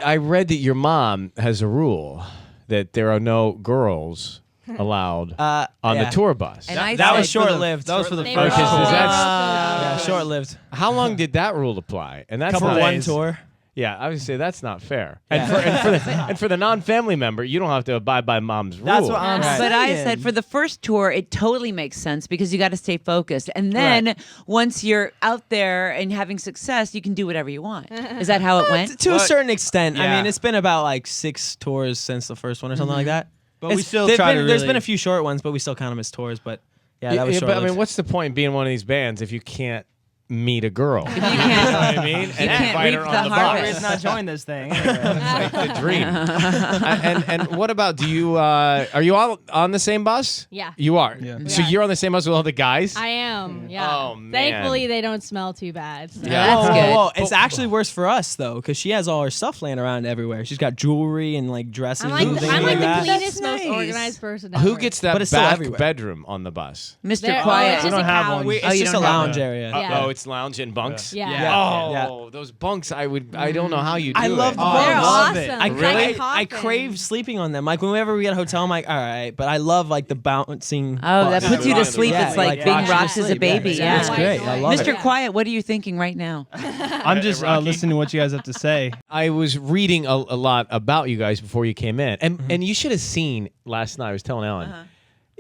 I read that your mom has a rule that there are no girls allowed on the tour bus. And that was short-lived. That was for the They first were tour. all- Yeah, short-lived. How long did that rule apply? And that's Couple not one tour. Yeah, I would say that's not fair. Yeah. And for the non-family member, you don't have to abide by mom's rule. That's what I'm saying. But I said for the first tour, it totally makes sense because you got to stay focused. And then once you're out there and having success, you can do whatever you want. Is that how it went? To a certain extent. I Yeah. mean, it's been about like 6 tours since the first one or something like that. But we still there's try been, to There's really- been a few short ones, but we still count them as tours. But yeah, that was short. But I mean, what's the point in being one of these bands if you can't meet a girl? You can't, You know what I mean? And can't invite reap her the on the harvest. bus. not join this thing. It's like the dream. and what about, do you, are you all on the same bus? Yeah. You are? Yeah. So Yeah. you're on the same bus with all the guys? I am. Yeah. Oh, man. Thankfully, they don't smell too bad. So. Yeah. That's good. Whoa. It's actually worse for us though, because she has all her stuff laying around everywhere. She's got jewelry and like dresses. I'm like, and things I'm like the that. cleanest, That's most nice. organized person ever. Who gets that But it's still back everywhere. bedroom on the bus? Mr. There- Quiet. it's We just don't a have couch. one. It's Oh, you just a don't have lounge that. area. Yeah. Oh, it's lounge and bunks? Yeah. Yeah. Oh, those bunks, I don't know how you do I love it. the They're bunks. love it. awesome. I, It's Really? like a I coffin. crave sleeping on them. Like whenever we get a hotel, I'm like, all right, but I love like the bouncing. Oh, that bus. puts you to Yeah, sleep. yeah, It's like like being rocks you rocked to as a sleep. baby. Yeah, Yeah. it's great. I love Mr. it. Quiet, what are you thinking right now? I'm just Rocky? listening to what you guys have to say. I was reading a lot about you guys before you came in, and you should have seen last night. I was telling Ellen,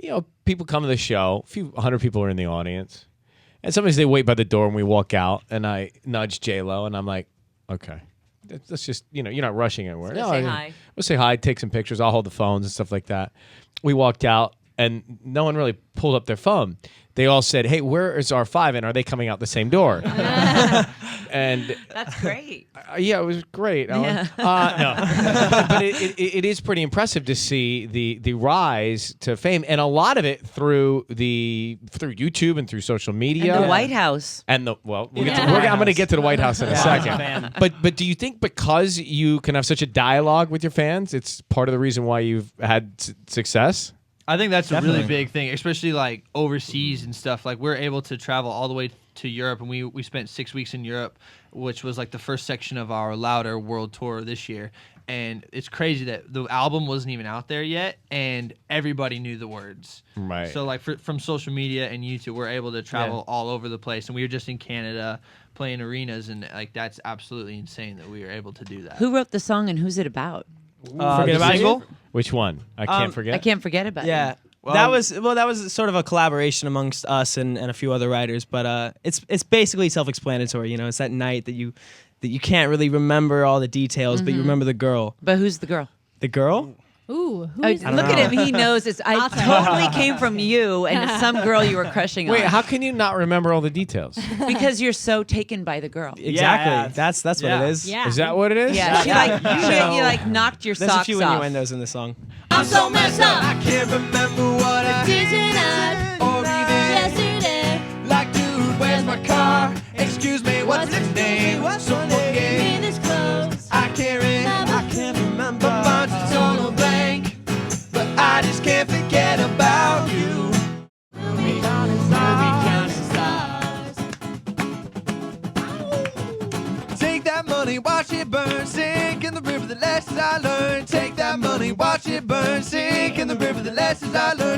you know, people come to the show. A few 100 people are in the audience, and sometimes they wait by the door, and we walk out, and I nudge J-Lo, and I'm like, okay, let's just, you know, you're not rushing anywhere. So say hi. We'll say hi, take some pictures. I'll hold the phones and stuff like that. We walked out, and no one really pulled up their phone. They all said, hey, where is R5, and are they coming out the same door? And That's great. yeah, it was great, Ellen. No, but it is pretty impressive to see the rise to fame, and a lot of it through YouTube and through social media. And the White House. And I'm going House. to get to the White House in a Yeah, second. I'm a fan. But do you think because you can have such a dialogue with your fans, it's part of the reason why you've had success? I think that's a Definitely. really big thing, especially like overseas and stuff. Like we're able to travel all the way to Europe, and we spent 6 weeks in Europe, which was like the first section of our Louder World Tour this year. And it's crazy that the album wasn't even out there yet, and everybody knew the words. Right. So like from social media and YouTube, we're able to travel all over the place, and we were just in Canada playing arenas, and like that's absolutely insane that we were able to do that. Who wrote the song and who's it about? Forget the about single? Which one? I can't forget. I can't forget about Yeah. it. that was sort of a collaboration amongst us and a few other writers, but it's basically self-explanatory. You know, it's that night that you can't really remember all the details, but you remember the girl. But who's the girl? The girl? Ooh, who Oh, is look it? at him. He knows. I I'll tell you. totally came from you and it's some girl you were crushing Wait, on. how can you not remember all the details? Because you're so taken by the girl. Exactly. Yeah. That's what Yeah. it is. Yeah. Is that what it is? Yeah, you like knocked your There's socks a few off. innuendos in the song. I'm so messed up. I can't remember what I Did tonight or even yesterday. like, dude, where's my car? Excuse me, what's its name? Someone Me gave this close. I can't remember a bunch of total blank, but I just can't forget about you. We'll be counting stars. Take that money, watch it burn, sink in the river, the lessons I learned. Take that money, watch it burn, sink in the river, the lessons I learned.